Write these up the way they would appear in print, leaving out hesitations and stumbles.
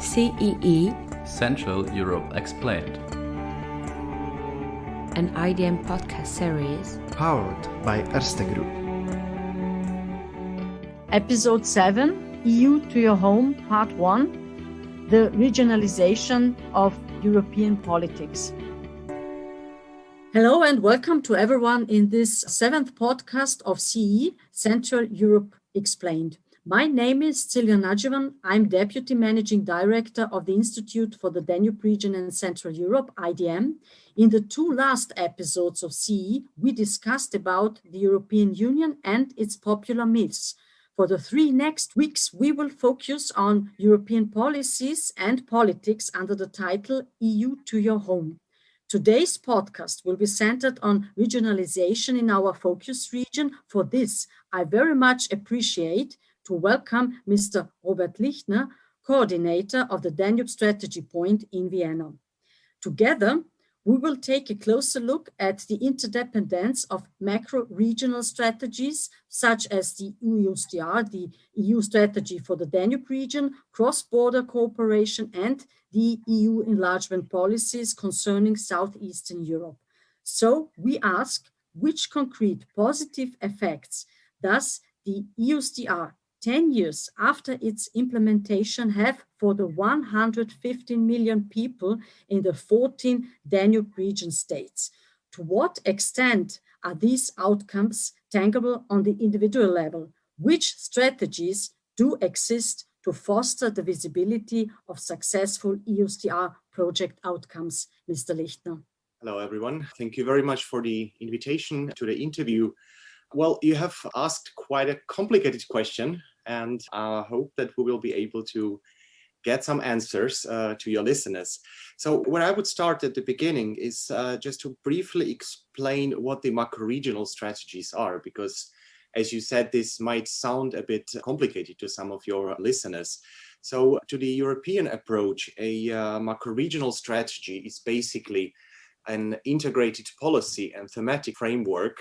CEE, Central Europe Explained, an IDM podcast series powered by Erste Group. Episode 7, EU to Your Home, Part 1, the regionalization of European politics. Hello and welcome to everyone in this 7th podcast of CE, Central Europe Explained. My name is Silvia Nadjivan. I'm Deputy Managing Director of the Institute for the Danube Region and Central Europe, IDM. In the 2 last episodes of CE, we discussed about the European Union and its popular myths. For the 3 next weeks, we will focus on European policies and politics under the title EU to Your Home. Today's podcast will be centered on regionalization in our focus region. For this, I very much appreciate to welcome Mr. Robert Lichtner, coordinator of the Danube Strategy Point in Vienna. Together, we will take a closer look at the interdependence of macro-regional strategies, such as the EUSDR, the EU strategy for the Danube region, cross-border cooperation, and the EU enlargement policies concerning Southeastern Europe. So we ask, which concrete positive effects does the EUSDR 10 years after its implementation have for the 115 million people in the 14 Danube region states? To what extent are these outcomes tangible on the individual level? Which strategies do exist to foster the visibility of successful EUSDR project outcomes? Mr. Lichtner. Hello, everyone. Thank you very much for the invitation to the interview. Well, you have asked quite a complicated question, and I hope that we will be able to get some answers to your listeners. So where I would start at the beginning is just to briefly explain what the macro-regional strategies are, because as you said, this might sound a bit complicated to some of your listeners. So to the European approach, a macro-regional strategy is basically an integrated policy and thematic framework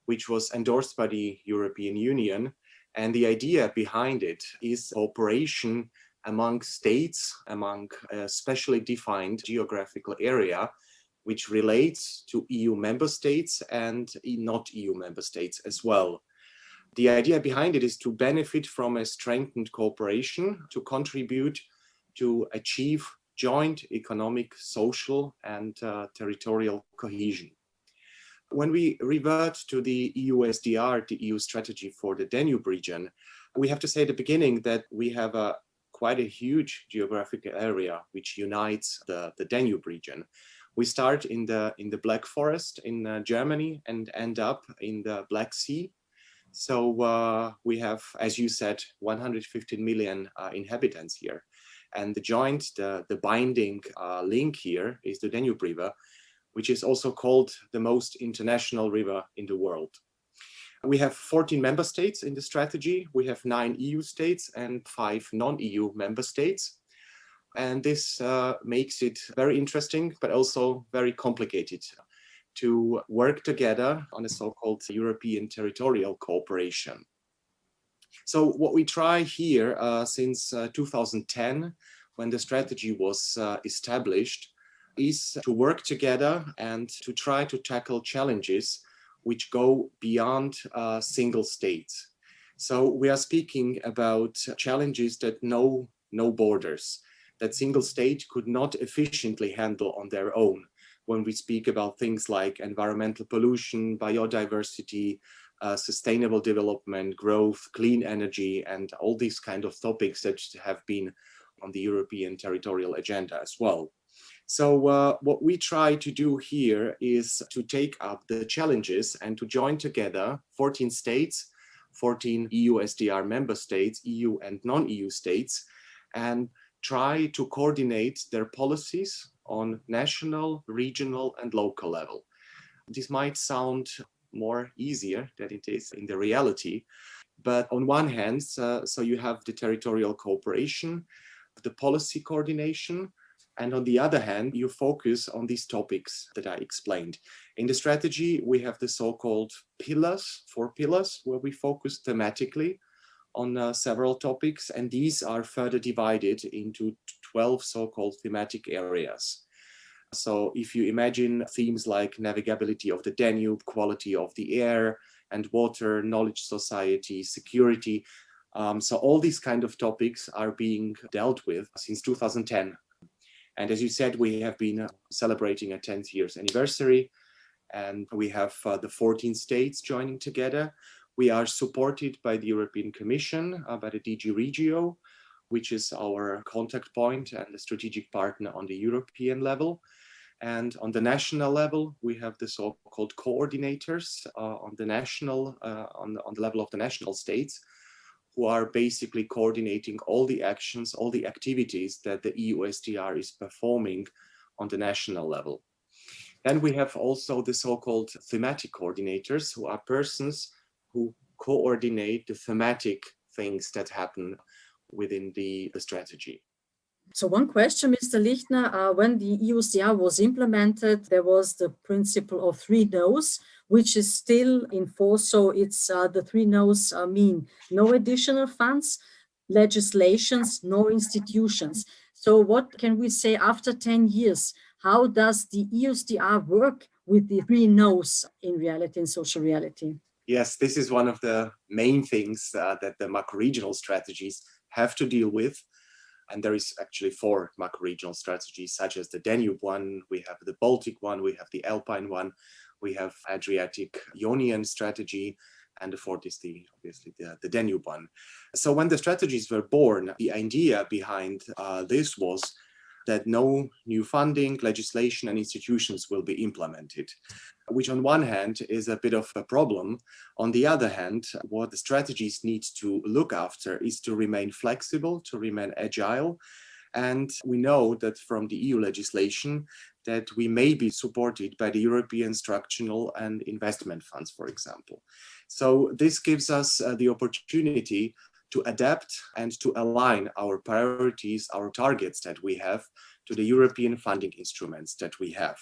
which was endorsed by the European Union. And the idea behind it is cooperation among states, among a specially defined geographical area, which relates to EU member states and not EU member states as well. The idea behind it is to benefit from a strengthened cooperation, to contribute to achieve joint economic, social, and territorial cohesion. When we revert to the EUSDR, the EU strategy for the Danube region, we have to say at the beginning that we have quite a huge geographical area which unites the Danube region. We start in the Black Forest in Germany and end up in the Black Sea. So we have, as you said, 115 million inhabitants here. And the binding link here is the Danube River, which is also called the most international river in the world. We have 14 member states in the strategy. We have 9 EU states and 5 non-EU member states. And this makes it very interesting, but also very complicated to work together on a so-called European territorial cooperation. So what we try here since 2010, when the strategy was established, is to work together and to try to tackle challenges which go beyond single states. So we are speaking about challenges that know no borders, that single states could not efficiently handle on their own. When we speak about things like environmental pollution, biodiversity, sustainable development, growth, clean energy, and all these kind of topics that have been on the European territorial agenda as well. So what we try to do here is to take up the challenges and to join together 14 states, 14 EUSDR member states, EU and non-EU states, and try to coordinate their policies on national, regional, and local level. This might sound more easier than it is in the reality, but on one hand, so you have the territorial cooperation, the policy coordination, and on the other hand, you focus on these topics that I explained. In the strategy, we have the so-called pillars, 4 pillars, where we focus thematically on several topics, and these are further divided into 12 so-called thematic areas. So if you imagine themes like navigability of the Danube, quality of the air and water, knowledge society, security, so all these kind of topics are being dealt with since 2010. And as you said, we have been celebrating a 10th year's anniversary, and we have the 14 states joining together. We are supported by the European Commission, by the DG Regio, which is our contact point and the strategic partner on the European level. And on the national level, we have the so-called coordinators on the level of the national states, who are basically coordinating all the actions, all the activities that the EUSDR is performing on the national level. Then we have also the so-called thematic coordinators, who are persons who coordinate the thematic things that happen within the strategy. So one question, Mr. Lichtner, when the EUSDR was implemented, there was the principle of 3 no's, which is still in force. So it's the 3 no's mean no additional funds, legislations, no institutions. So what can we say after 10 years? How does the EUSDR work with the 3 no's in reality, in social reality? Yes, this is one of the main things that the macro-regional strategies have to deal with. And there is actually 4 macro-regional strategies, such as the Danube one, we have the Baltic one, we have the Alpine one, we have Adriatic Ionian strategy, and the 4th is obviously the Danube one. So when the strategies were born, the idea behind this was that no new funding, legislation, and institutions will be implemented, which on one hand is a bit of a problem. On the other hand, what the strategies need to look after is to remain flexible, to remain agile. And we know that from the EU legislation that we may be supported by the European structural and investment funds, for example. So this gives us the opportunity to adapt and to align our priorities, our targets that we have to the European funding instruments that we have.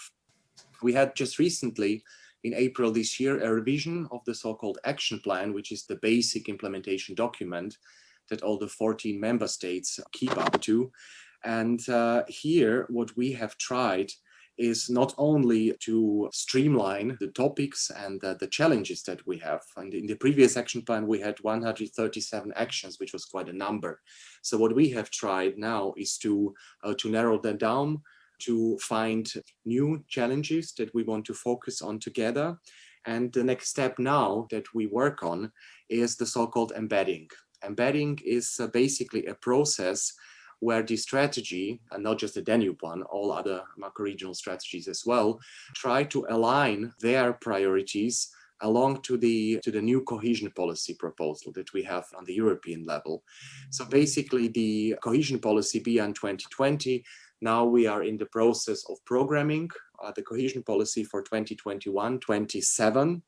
We had just recently, in April this year, a revision of the so-called action plan, which is the basic implementation document that all the 14 member states keep up to. And here, what we have tried is not only to streamline the topics and the challenges that we have. And in the previous action plan, we had 137 actions, which was quite a number. So what we have tried now is to narrow that down, to find new challenges that we want to focus on together. And the next step now that we work on is the so-called embedding. Embedding is basically a process where the strategy, and not just the Danube one, all other macro-regional strategies as well, try to align their priorities along to the new cohesion policy proposal that we have on the European level. So basically the cohesion policy beyond 2020, now we are in the process of programming the cohesion policy for 2021-27.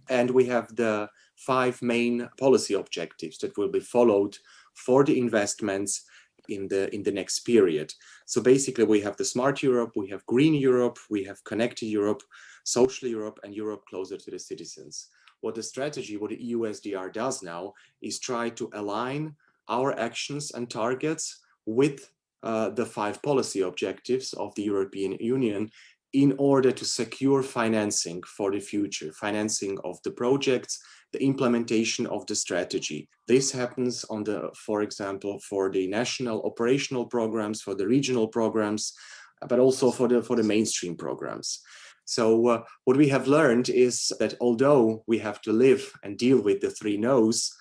And we have the 5 main policy objectives that will be followed for the investments in the next period. So basically we have the Smart Europe, we have Green Europe, we have Connected Europe, Social Europe, and Europe closer to the citizens. What the strategy, what the EUSDR does now is try to align our actions and targets with the 5 policy objectives of the European Union in order to secure financing for the future, financing of the projects, the implementation of the strategy. This happens for example, for the national operational programs, for the regional programs, but also for the mainstream programs. So what we have learned is that although we have to live and deal with the 3 no's,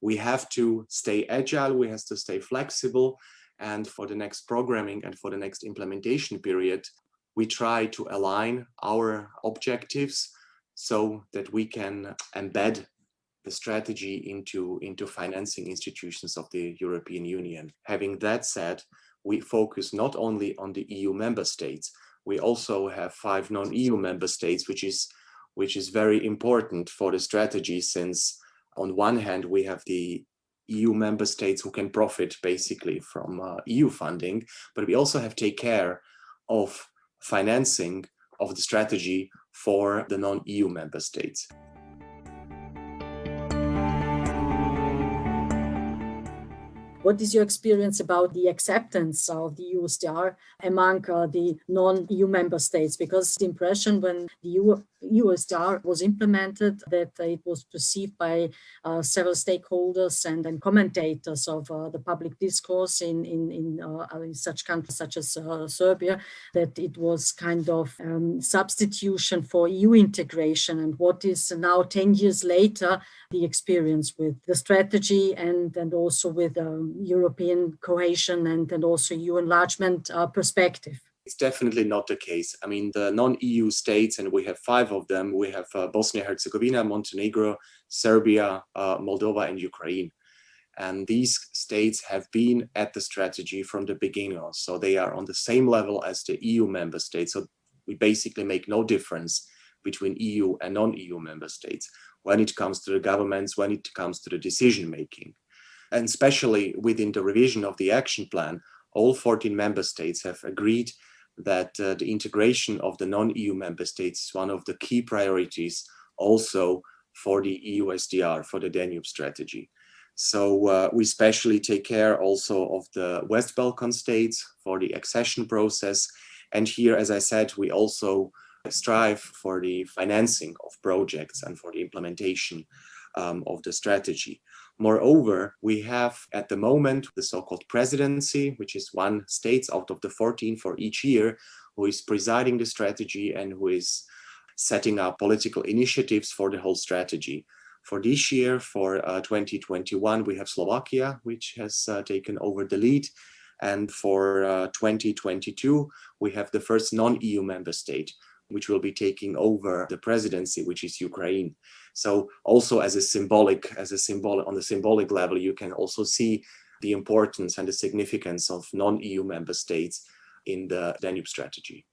we have to stay agile, we have to stay flexible, and for the next programming and for the next implementation period, we try to align our objectives so that we can embed the strategy into financing institutions of the European Union. Having that said, we focus not only on the EU member states, we also have 5 non-EU member states, which is very important for the strategy, since on one hand, we have the EU member states who can profit basically from EU funding, but we also have to take care of financing of the strategy for the non-EU member states. What is your experience about the acceptance of the EUSDR among the non-EU member states? Because the impression when the EUSDR was implemented that it was perceived by several stakeholders and commentators of the public discourse in such countries such as Serbia, that it was kind of substitution for EU integration. And what is now 10 years later, the experience with the strategy and also with European cohesion and also EU enlargement perspective? It's definitely not the case. I mean, the non-EU states, and we have 5 of them, we have Bosnia-Herzegovina, Montenegro, Serbia, Moldova, and Ukraine. And these states have been at the strategy from the beginning on. So they are on the same level as the EU member states. So we basically make no difference between EU and non-EU member states when it comes to the governments, when it comes to the decision making. And especially within the revision of the action plan, all 14 member states have agreed that the integration of the non-EU member states is one of the key priorities also for the EUSDR, for the Danube strategy. So we especially take care also of the West Balkan states for the accession process. And here, as I said, we also strive for the financing of projects and for the implementation of the strategy. Moreover, we have at the moment the so-called presidency, which is one state out of the 14 for each year, who is presiding the strategy and who is setting up political initiatives for the whole strategy. For this year, for 2021, we have Slovakia, which has taken over the lead. And for 2022, we have the first non-EU member state, which will be taking over the presidency, which is Ukraine. So also on the symbolic level, you can also see the importance and the significance of non-EU member states in the Danube strategy.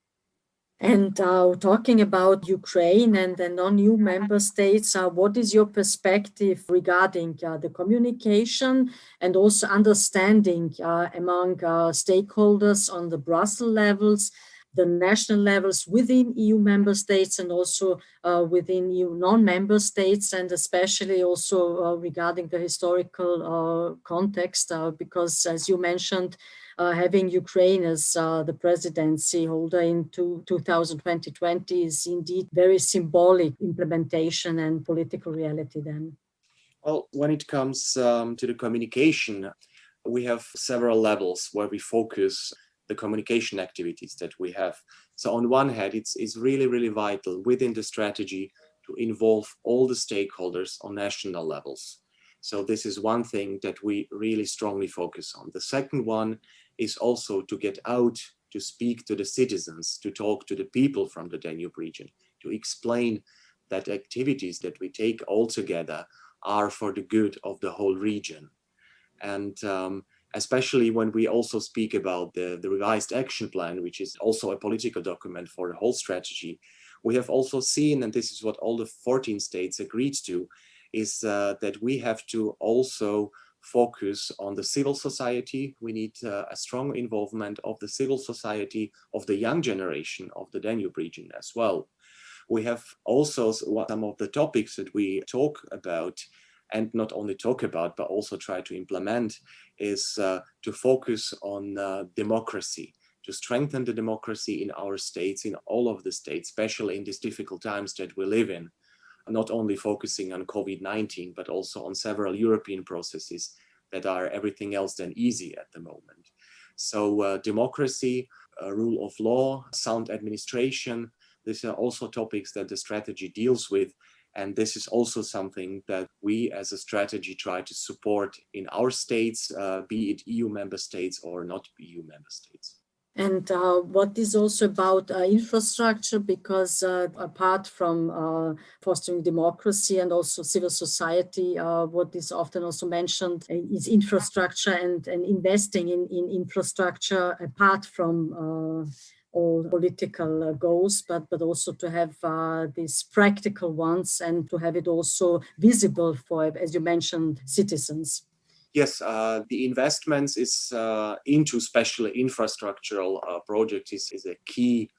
And talking about Ukraine and the non-EU member states, what is your perspective regarding the communication and also understanding among stakeholders on the Brussels levels, the national levels within EU member states and also within EU non-member states, and especially also regarding the historical context, because as you mentioned, having Ukraine as the presidency holder in 2020 is indeed very symbolic implementation and political reality then. Well, when it comes to the communication, we have several levels where we focus the communication activities that we have. So on one hand, it's really, really vital within the strategy to involve all the stakeholders on national levels. So this is one thing that we really strongly focus on. The second one is also to get out, to speak to the citizens, to talk to the people from the Danube region, to explain that activities that we take all together are for the good of the whole region. And especially when we also speak about the revised action plan, which is also a political document for the whole strategy, we have also seen, and this is what all the 14 states agreed to, is that we have to also focus on the civil society. We need a strong involvement of the civil society, of the young generation of the Danube region as well. We have also some of the topics that we talk about, and not only talk about, but also try to implement, is to focus on democracy, to strengthen the democracy in our states, in all of the states, especially in these difficult times that we live in, not only focusing on COVID-19, but also on several European processes that are everything else than easy at the moment. So democracy, rule of law, sound administration, these are also topics that the strategy deals with. And this is also something that we as a strategy try to support in our states, be it EU member states or not EU member states. And what is also about infrastructure, because apart from fostering democracy and also civil society, what is often also mentioned is infrastructure and investing in infrastructure apart from all political goals, but also to have these practical ones and to have it also visible for, as you mentioned, citizens. Yes, the investments into especially infrastructural projects is a key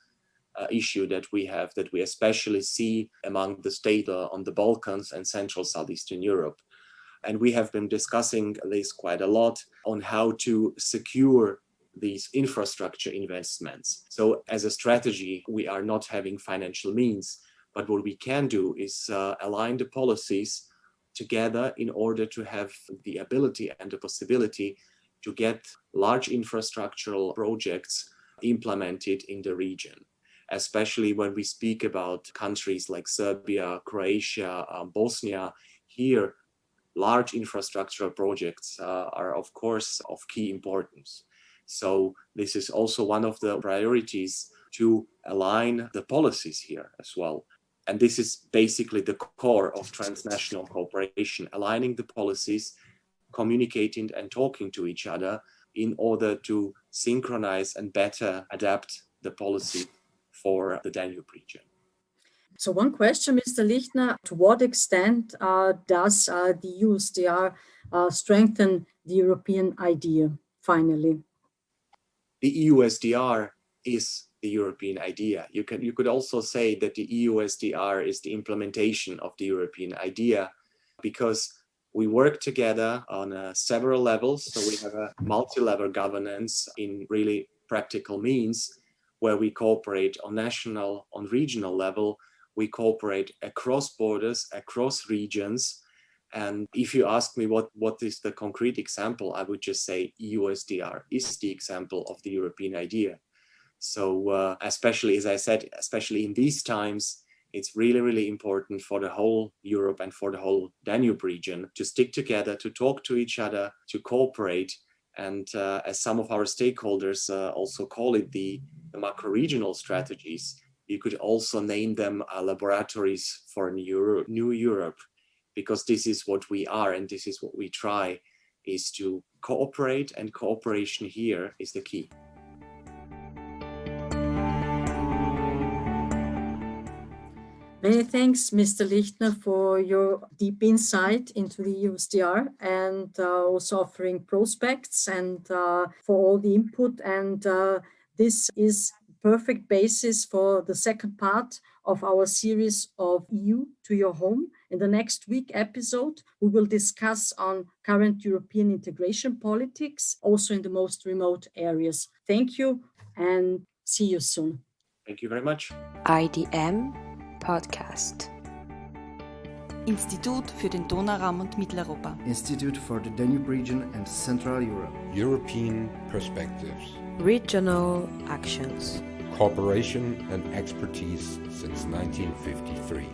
issue that we have, that we especially see among the states on the Balkans and Central Southeastern Europe. And we have been discussing this quite a lot on how to secure these infrastructure investments. So as a strategy, we are not having financial means, but what we can do is align the policies together in order to have the ability and the possibility to get large infrastructural projects implemented in the region, especially when we speak about countries like Serbia, Croatia, Bosnia. Here, large infrastructural projects are, of course, of key importance. So this is also one of the priorities to align the policies here as well. And this is basically the core of transnational cooperation, aligning the policies, communicating and talking to each other in order to synchronize and better adapt the policy for the Danube region. So one question, Mr. Lichtner, to what extent does the EUSDR strengthen the European idea, finally? The EUSDR is the European idea. You could also say that the EUSDR is the implementation of the European idea, because we work together on several levels. So we have a multi-level governance in really practical means, where we cooperate on national, on regional level. We cooperate across borders, across regions. And if you ask me what is the concrete example, I would just say EUSDR is the example of the European idea. So especially, as I said, especially in these times, it's really, really important for the whole Europe and for the whole Danube region to stick together, to talk to each other, to cooperate. And as some of our stakeholders also call it, the macro-regional strategies, you could also name them laboratories for new Europe, because this is what we are and this is what we try, is to cooperate, and cooperation here is the key. Many thanks, Mr. Lichtner, for your deep insight into the EUSDR and also offering prospects and for all the input. And this is perfect basis for the second part of our series of EU to Your Home. In the next week episode, we will discuss on current European integration politics, also in the most remote areas. Thank you and see you soon. Thank you very much. IDM Podcast. Institut für den Donauraum und Mitteleuropa. Institute for the Danube Region and Central Europe. European perspectives. Regional actions. Cooperation and expertise since 1953.